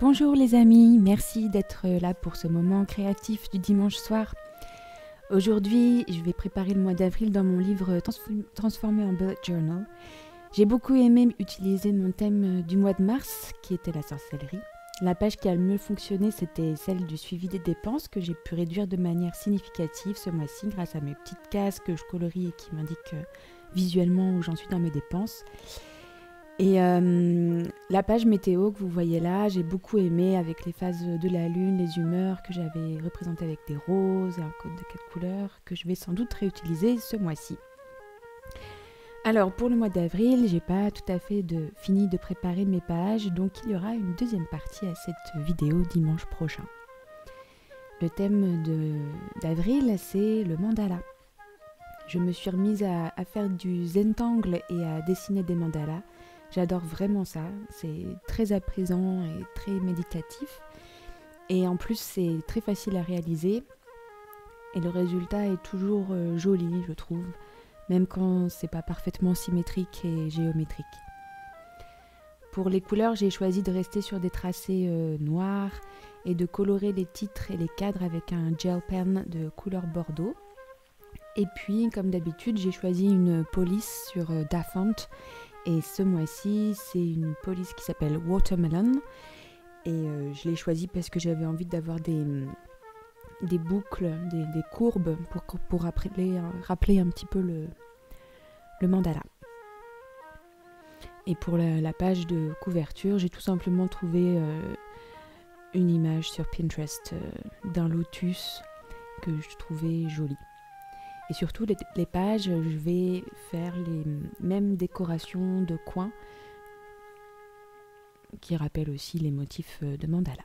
Bonjour les amis, merci d'être là pour ce moment créatif du dimanche soir. Aujourd'hui, je vais préparer le mois d'avril dans mon livre transformé en bullet journal. J'ai beaucoup aimé utiliser mon thème du mois de mars, qui était la sorcellerie. La page qui a le mieux fonctionné, c'était celle du suivi des dépenses, que j'ai pu réduire de manière significative ce mois-ci grâce à mes petites cases que je colorie et qui m'indiquent visuellement où j'en suis dans mes dépenses. Et la page météo que vous voyez là, j'ai beaucoup aimé avec les phases de la lune, les humeurs que j'avais représentées avec des roses et un code de 4 couleurs que je vais sans doute réutiliser ce mois-ci. Alors pour le mois d'avril, j'ai pas tout à fait fini de préparer mes pages, donc il y aura une deuxième partie à cette vidéo dimanche prochain. Le thème d'avril, c'est le mandala. Je me suis remise à faire du zentangle et à dessiner des mandalas. J'adore vraiment ça, c'est très apaisant et très méditatif. Et en plus, c'est très facile à réaliser. Et le résultat est toujours joli, je trouve, même quand c'est pas parfaitement symétrique et géométrique. Pour les couleurs, j'ai choisi de rester sur des tracés noirs et de colorer les titres et les cadres avec un gel pen de couleur bordeaux. Et puis, comme d'habitude, j'ai choisi une police sur Dafont. Et ce mois-ci, c'est une police qui s'appelle Watermelon. Et je l'ai choisie parce que j'avais envie d'avoir des boucles, des courbes pour rappeler un petit peu le mandala. Et pour la page de couverture, j'ai tout simplement trouvé une image sur Pinterest d'un lotus que je trouvais jolie. Et surtout, les pages, je vais faire les mêmes décorations de coins qui rappellent aussi les motifs de mandala.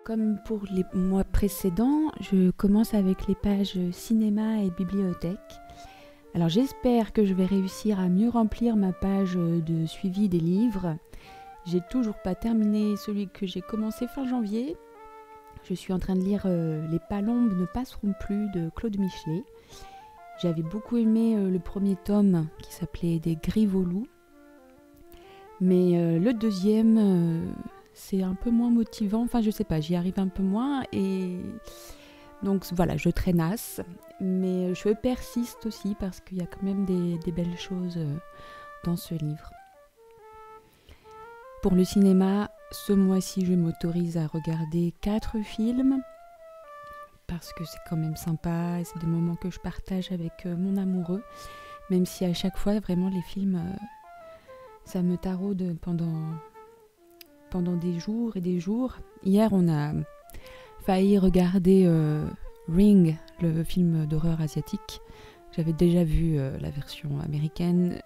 Comme pour les mois précédents, je commence avec les pages cinéma et bibliothèque. Alors j'espère que je vais réussir à mieux remplir ma page de suivi des livres. J'ai toujours pas terminé celui que j'ai commencé fin janvier. Je suis en train de lire Les palombes ne passeront plus de Claude Michelet. J'avais beaucoup aimé le premier tome qui s'appelait Des grives aux loups. Mais le deuxième, c'est un peu moins motivant. Enfin, je sais pas, j'y arrive un peu moins. Et donc voilà, je traînasse. Mais je persiste aussi parce qu'il y a quand même des belles choses dans ce livre. Pour le cinéma, ce mois-ci, je m'autorise à regarder 4 films. Parce que c'est quand même sympa et c'est des moments que je partage avec mon amoureux. Même si à chaque fois, vraiment, les films... ça me taraude pendant des jours et des jours. Hier, on a failli regarder Ring, le film d'horreur asiatique. J'avais déjà vu la version américaine.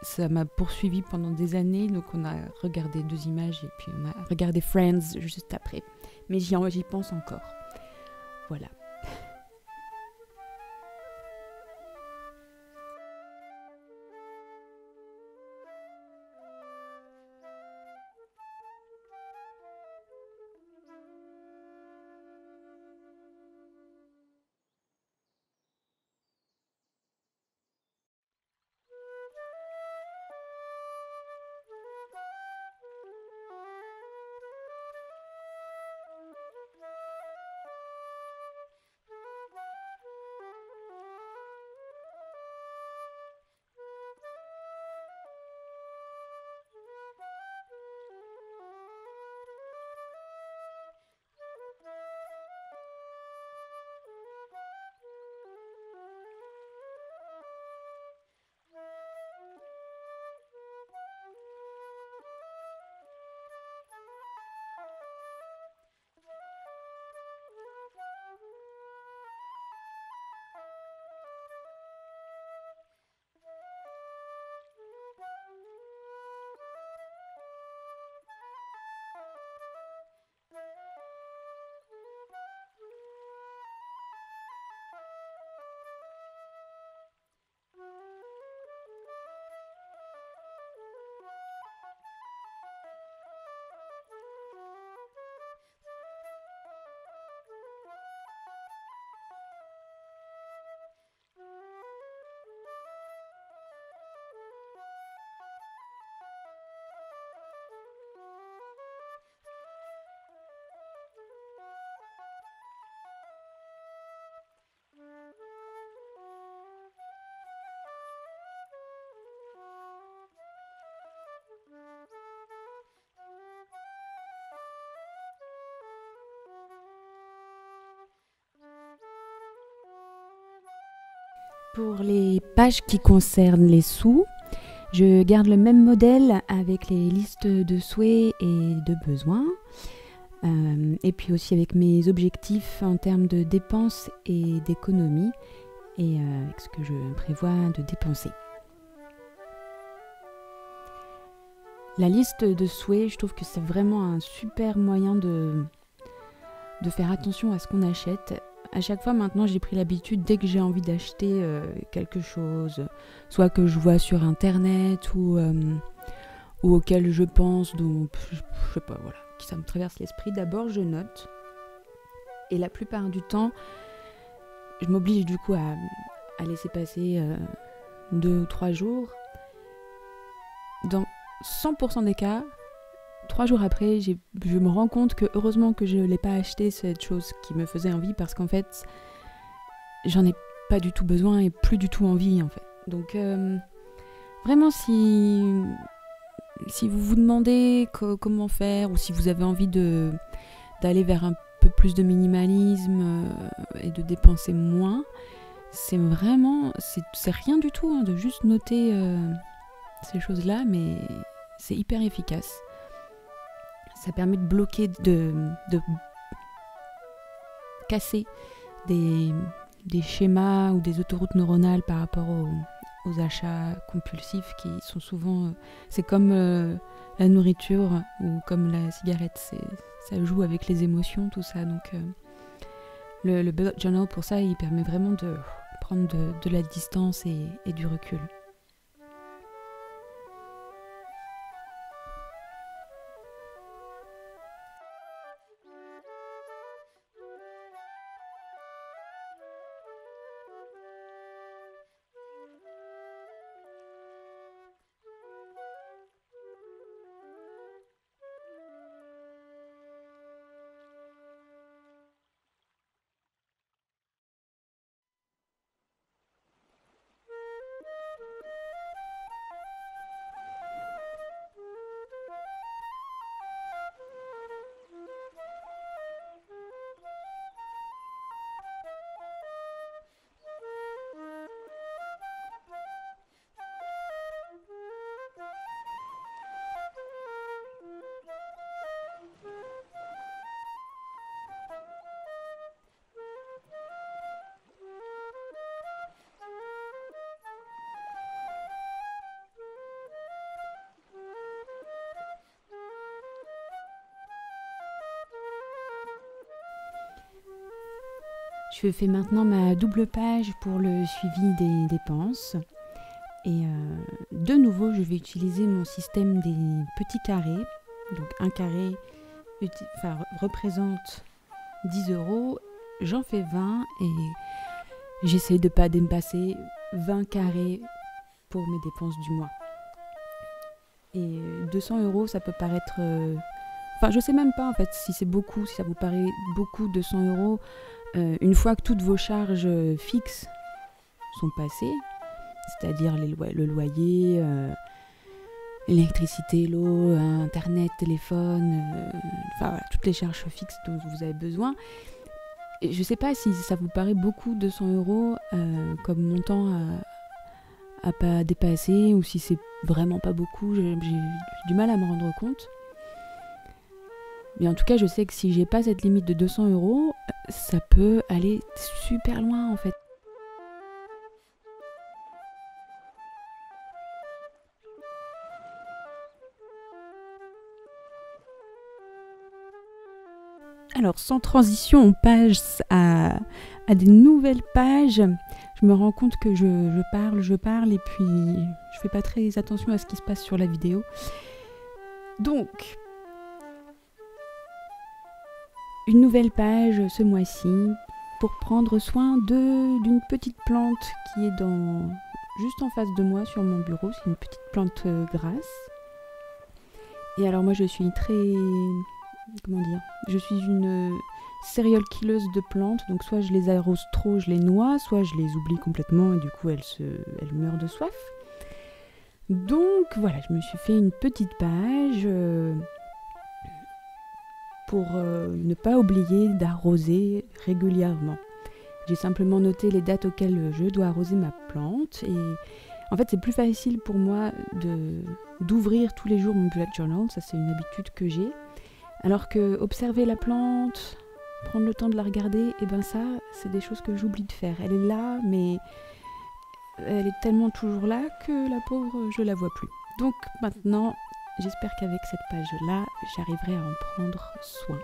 Ça m'a poursuivi pendant des années, donc on a regardé 2 images et puis on a regardé Friends juste après. Mais j'y pense encore. Voilà. Pour les pages qui concernent les sous, je garde le même modèle avec les listes de souhaits et de besoins. Et puis aussi avec mes objectifs en termes de dépenses et d'économie et avec ce que je prévois de dépenser. La liste de souhaits, je trouve que c'est vraiment un super moyen de faire attention à ce qu'on achète. À chaque fois maintenant, j'ai pris l'habitude, dès que j'ai envie d'acheter quelque chose, soit que je vois sur internet ou auquel je pense, donc je sais pas, voilà, qui ça me traverse l'esprit, d'abord je note. Et la plupart du temps, je m'oblige du coup à laisser passer 2 ou 3 jours. Dans 100% des cas, 3 jours après, je me rends compte que heureusement que je ne l'ai pas acheté, cette chose qui me faisait envie, parce qu'en fait, j'en ai pas du tout besoin et plus du tout envie en fait. Donc vraiment, si vous vous demandez comment faire, ou si vous avez envie d'aller vers un peu plus de minimalisme et de dépenser moins, c'est vraiment, c'est rien du tout hein, de juste noter ces choses-là, mais c'est hyper efficace. Ça permet de bloquer, de casser des schémas ou des autoroutes neuronales par rapport aux achats compulsifs qui sont souvent... c'est comme la nourriture ou comme la cigarette, ça joue avec les émotions, tout ça. Donc le bullet journal, pour ça, il permet vraiment de prendre de la distance et du recul. Je fais maintenant ma double page pour le suivi des dépenses. Et de nouveau, je vais utiliser mon système des petits carrés. Donc un carré représente 10 €. J'en fais 20 et j'essaie de ne pas dépasser 20 carrés pour mes dépenses du mois. Et 200 €, ça peut paraître... je sais même pas en fait si c'est beaucoup, si ça vous paraît beaucoup 200 €. Une fois que toutes vos charges fixes sont passées, c'est-à-dire le loyer, l'électricité, l'eau, internet, téléphone, voilà, toutes les charges fixes dont vous avez besoin. Et je ne sais pas si ça vous paraît beaucoup 200 € comme montant à pas dépasser, ou si c'est vraiment pas beaucoup, j'ai du mal à me rendre compte. Mais en tout cas, je sais que si j'ai pas cette limite de 200 €, ça peut aller super loin en fait. Alors, sans transition, on passe à des nouvelles pages. Je me rends compte que je parle et puis je fais pas très attention à ce qui se passe sur la vidéo. Donc, une nouvelle page ce mois-ci pour prendre soin d'une petite plante qui est juste en face de moi sur mon bureau. C'est une petite plante grasse. Et alors moi je suis je suis une serial killeuse de plantes, donc soit je les arrose trop, je les noie, soit je les oublie complètement et du coup elles meurent de soif. Donc voilà, je me suis fait une petite page pour ne pas oublier d'arroser régulièrement. J'ai simplement noté les dates auxquelles je dois arroser ma plante. Et en fait, c'est plus facile pour moi d'ouvrir tous les jours mon bullet journal. Ça, c'est une habitude que j'ai. Alors que observer la plante, prendre le temps de la regarder, et ben ça, c'est des choses que j'oublie de faire. Elle est là, mais elle est tellement toujours là que la pauvre, je la vois plus. Donc maintenant, j'espère qu'avec cette page-là, j'arriverai à en prendre soin.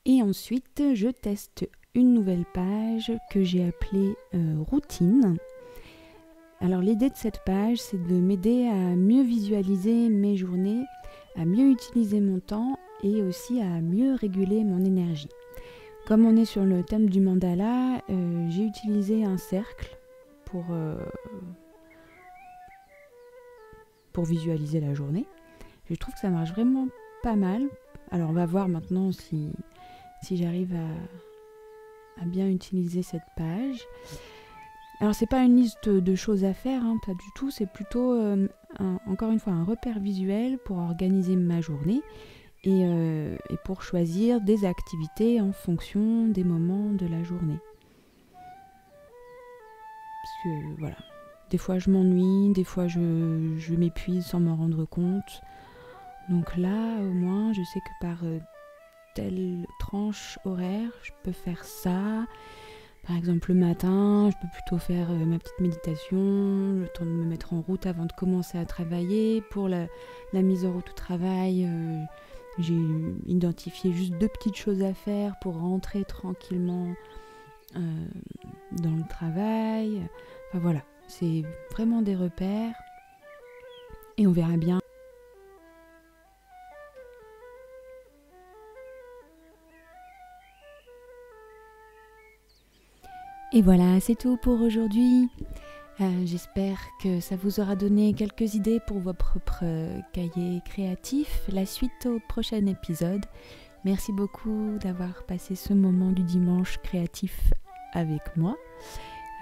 Et ensuite, je teste une nouvelle page que j'ai appelée routine. Alors l'idée de cette page, c'est de m'aider à mieux visualiser mes journées, à mieux utiliser mon temps et aussi à mieux réguler mon énergie. Comme on est sur le thème du mandala, j'ai utilisé un cercle pour visualiser la journée. Je trouve que ça marche vraiment pas mal. Alors on va voir maintenant si j'arrive à bien utiliser cette page. Alors c'est pas une liste de choses à faire, hein, pas du tout, c'est plutôt encore une fois un repère visuel pour organiser ma journée et pour choisir des activités en fonction des moments de la journée. Parce que voilà, des fois je m'ennuie, des fois je m'épuise sans m'en rendre compte. Donc là au moins je sais que par telle tranche horaire, je peux faire ça. Par exemple, le matin, je peux plutôt faire ma petite méditation, le temps de me mettre en route avant de commencer à travailler. Pour la mise en route au travail, j'ai identifié juste 2 petites choses à faire pour rentrer tranquillement dans le travail. Enfin voilà, c'est vraiment des repères et on verra bien. Et voilà, c'est tout pour aujourd'hui. J'espère que ça vous aura donné quelques idées pour vos propres cahiers créatifs. La suite au prochain épisode. Merci beaucoup d'avoir passé ce moment du dimanche créatif avec moi.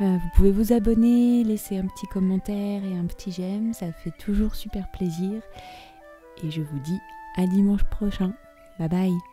Vous pouvez vous abonner, laisser un petit commentaire et un petit j'aime. Ça fait toujours super plaisir. Et je vous dis à dimanche prochain. Bye bye.